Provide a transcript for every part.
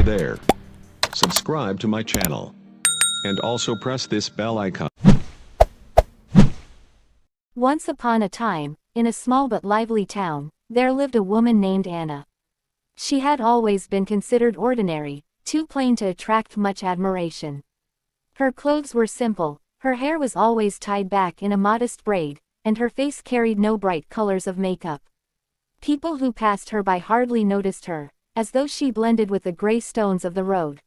Hey there. Subscribe to my channel. And also press this bell icon. Once upon a time, in a small but lively town, there lived a woman named Anna. She had always been considered ordinary, too plain to attract much admiration. Her clothes were simple, her hair was always tied back in a modest braid, and her face carried no bright colors of makeup. People who passed her by hardly noticed her, as though she blended with the gray stones of the road.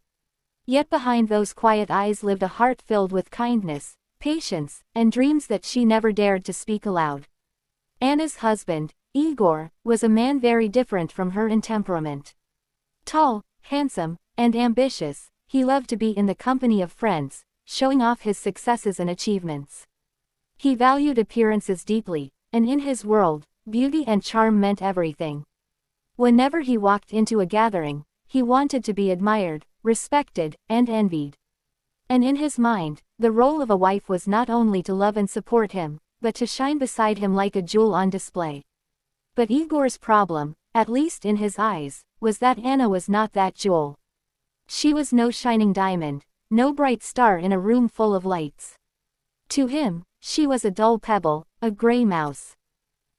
Yet behind those quiet eyes lived a heart filled with kindness, patience, and dreams that she never dared to speak aloud. Anna's husband, Igor, was a man very different from her in temperament. Tall, handsome, and ambitious, he loved to be in the company of friends, showing off his successes and achievements. He valued appearances deeply, and in his world, beauty and charm meant everything. Whenever he walked into a gathering, he wanted to be admired, respected, and envied. And in his mind, the role of a wife was not only to love and support him, but to shine beside him like a jewel on display. But Igor's problem, at least in his eyes, was that Anna was not that jewel. She was no shining diamond, no bright star in a room full of lights. To him, she was a dull pebble, a gray mouse.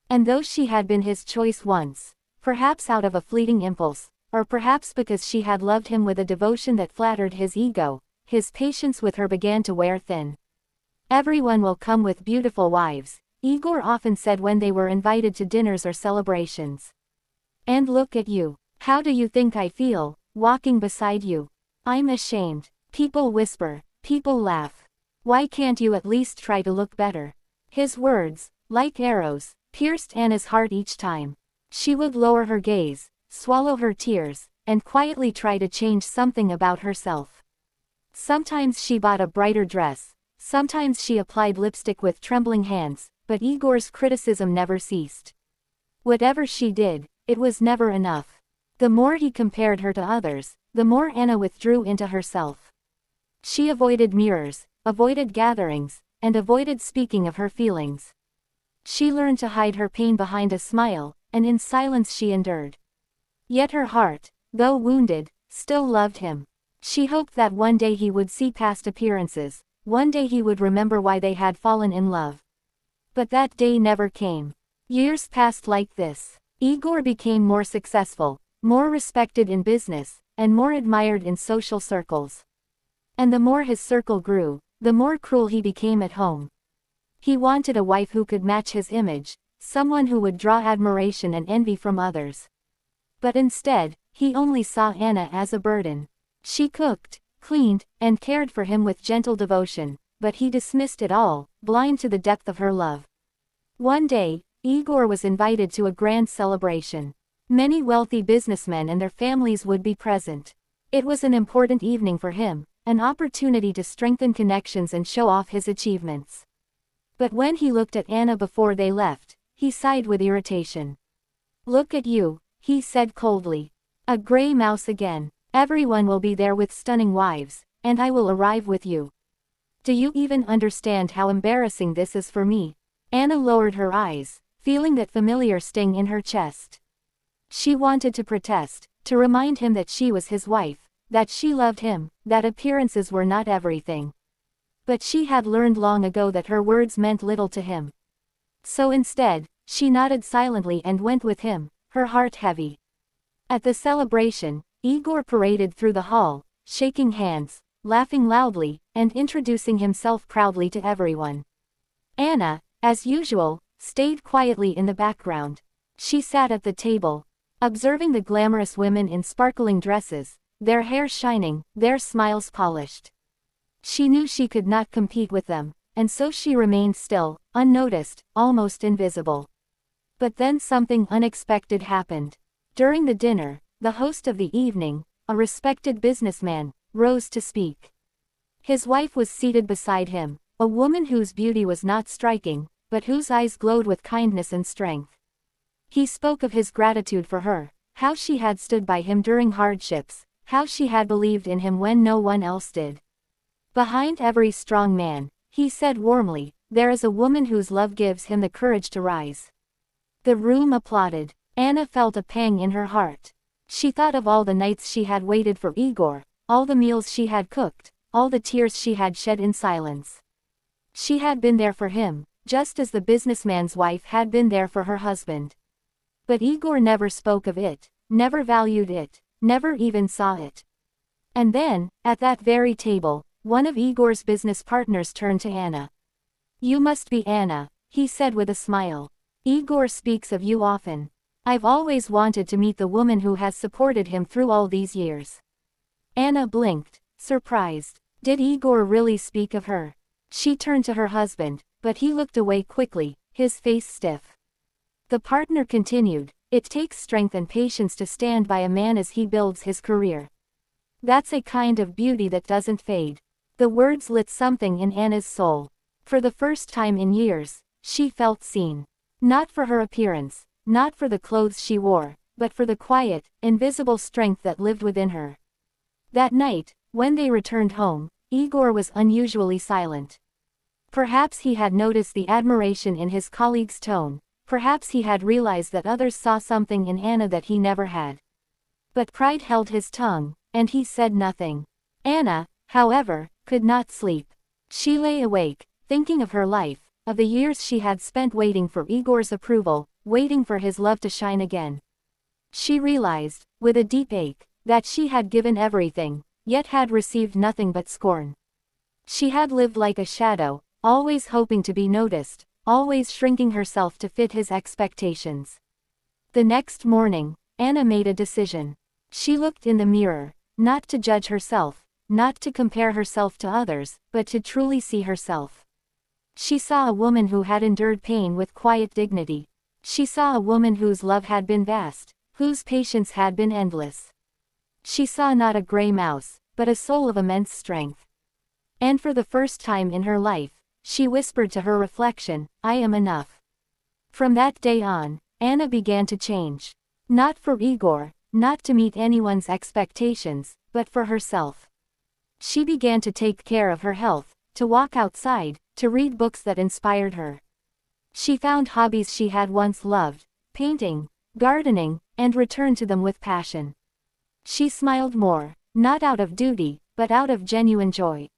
And though she had been his choice once, perhaps out of a fleeting impulse, or perhaps because she had loved him with a devotion that flattered his ego, his patience with her began to wear thin. "Everyone will come with beautiful wives," Igor often said when they were invited to dinners or celebrations. "And look at you. How do you think I feel, walking beside you? I'm ashamed. People whisper, people laugh. Why can't you at least try to look better?" His words, like arrows, pierced Anna's heart each time. She would lower her gaze, swallow her tears, and quietly try to change something about herself. Sometimes she bought a brighter dress, sometimes she applied lipstick with trembling hands, but Igor's criticism never ceased. Whatever she did, it was never enough. The more he compared her to others, the more Anna withdrew into herself. She avoided mirrors, avoided gatherings, and avoided speaking of her feelings. She learned to hide her pain behind a smile, and in silence she endured. Yet her heart, though wounded, still loved him. She hoped that one day he would see past appearances, one day he would remember why they had fallen in love. But that day never came. Years passed like this. Igor became more successful, more respected in business, and more admired in social circles. And the more his circle grew, the more cruel he became at home. He wanted a wife who could match his image, someone who would draw admiration and envy from others. But instead, he only saw Anna as a burden. She cooked, cleaned, and cared for him with gentle devotion, but he dismissed it all, blind to the depth of her love. One day, Igor was invited to a grand celebration. Many wealthy businessmen and their families would be present. It was an important evening for him, an opportunity to strengthen connections and show off his achievements. But when he looked at Anna before they left, he sighed with irritation. "Look at you," he said coldly. "A gray mouse again. Everyone will be there with stunning wives, and I will arrive with you. Do you even understand how embarrassing this is for me?" Anna lowered her eyes, feeling that familiar sting in her chest. She wanted to protest, to remind him that she was his wife, that she loved him, that appearances were not everything. But she had learned long ago that her words meant little to him. So instead, she nodded silently and went with him, her heart heavy. At the celebration, Igor paraded through the hall, shaking hands, laughing loudly, and introducing himself proudly to everyone. Anna, as usual, stayed quietly in the background. She sat at the table, observing the glamorous women in sparkling dresses, their hair shining, their smiles polished. She knew she could not compete with them, and so she remained still, unnoticed, almost invisible. But then something unexpected happened. During the dinner, the host of the evening, a respected businessman, rose to speak. His wife was seated beside him, a woman whose beauty was not striking, but whose eyes glowed with kindness and strength. He spoke of his gratitude for her, how she had stood by him during hardships, how she had believed in him when no one else did. "Behind every strong man," he said warmly, "there is a woman whose love gives him the courage to rise." The room applauded. Anna felt a pang in her heart. She thought of all the nights she had waited for Igor, all the meals she had cooked, all the tears she had shed in silence. She had been there for him, just as the businessman's wife had been there for her husband. But Igor never spoke of it, never valued it, never even saw it. And then, at that very table, one of Igor's business partners turned to Anna. "You must be Anna," he said with a smile. "Igor speaks of you often. I've always wanted to meet the woman who has supported him through all these years." Anna blinked, surprised. Did Igor really speak of her? She turned to her husband, but he looked away quickly, his face stiff. The partner continued, "It takes strength and patience to stand by a man as he builds his career. That's a kind of beauty that doesn't fade." The words lit something in Anna's soul. For the first time in years, she felt seen. Not for her appearance, not for the clothes she wore, but for the quiet, invisible strength that lived within her. That night, when they returned home, Igor was unusually silent. Perhaps he had noticed the admiration in his colleague's tone, perhaps he had realized that others saw something in Anna that he never had. But pride held his tongue, and he said nothing. Anna, however, could not sleep. She lay awake, thinking of her life, of the years she had spent waiting for Igor's approval, waiting for his love to shine again. She realized, with a deep ache, that she had given everything, yet had received nothing but scorn. She had lived like a shadow, always hoping to be noticed, always shrinking herself to fit his expectations. The next morning, Anna made a decision. She looked in the mirror, not to judge herself, not to compare herself to others, but to truly see herself. She saw a woman who had endured pain with quiet dignity. She saw a woman whose love had been vast, whose patience had been endless. She saw not a gray mouse, but a soul of immense strength. And for the first time in her life, she whispered to her reflection, "I am enough." From that day on, Anna began to change. Not for Igor, not to meet anyone's expectations, but for herself. She began to take care of her health, to walk outside, to read books that inspired her. She found hobbies she had once loved, painting, gardening, and returned to them with passion. She smiled more, not out of duty, but out of genuine joy.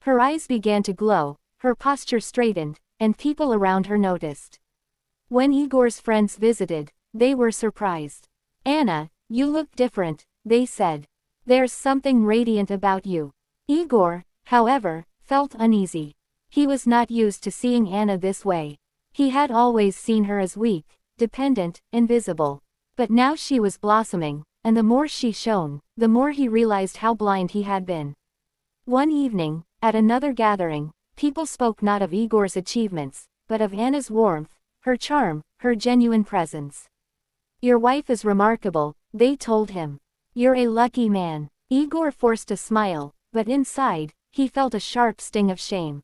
Her eyes began to glow, her posture straightened, and people around her noticed. When Igor's friends visited, they were surprised. "Anna, you look different," they said. "There's something radiant about you." Igor, however, felt uneasy. He was not used to seeing Anna this way. He had always seen her as weak, dependent, invisible. But now she was blossoming, and the more she shone, the more he realized how blind he had been. One evening, at another gathering, people spoke not of Igor's achievements, but of Anna's warmth, her charm, her genuine presence. "Your wife is remarkable," they told him. "You're a lucky man." Igor forced a smile, but inside, he felt a sharp sting of shame.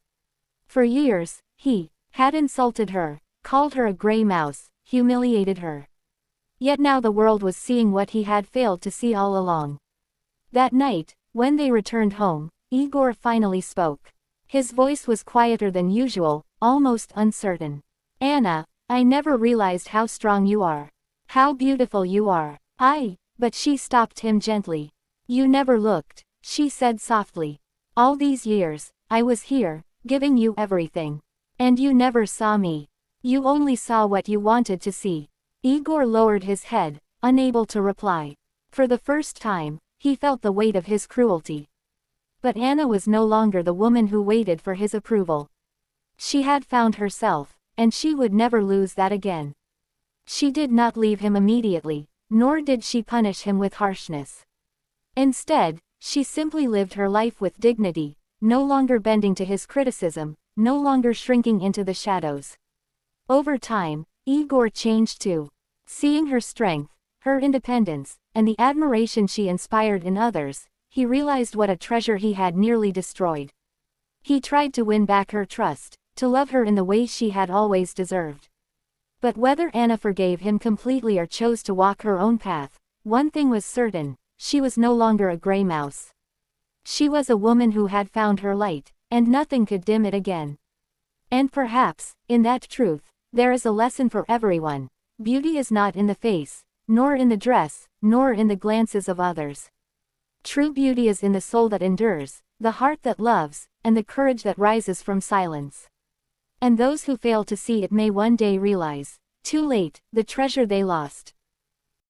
For years, he had insulted her, called her a gray mouse, humiliated her. Yet now the world was seeing what he had failed to see all along. That night, when they returned home, Igor finally spoke. His voice was quieter than usual, almost uncertain. "Anna, I never realized how strong you are. How beautiful you are." But she stopped him gently. "You never looked," she said softly. "All these years, I was here, giving you everything. And you never saw me. You only saw what you wanted to see." Igor lowered his head, unable to reply. For the first time, he felt the weight of his cruelty. But Anna was no longer the woman who waited for his approval. She had found herself, and she would never lose that again. She did not leave him immediately, nor did she punish him with harshness. Instead, she simply lived her life with dignity, no longer bending to his criticism, no longer shrinking into the shadows. Over time, Igor changed too. Seeing her strength, her independence, and the admiration she inspired in others, he realized what a treasure he had nearly destroyed. He tried to win back her trust, to love her in the way she had always deserved. But whether Anna forgave him completely or chose to walk her own path, one thing was certain: she was no longer a gray mouse. She was a woman who had found her light, and nothing could dim it again. And perhaps, in that truth, there is a lesson for everyone. Beauty is not in the face, nor in the dress, nor in the glances of others. True beauty is in the soul that endures, the heart that loves, and the courage that rises from silence. And those who fail to see it may one day realize, too late, the treasure they lost.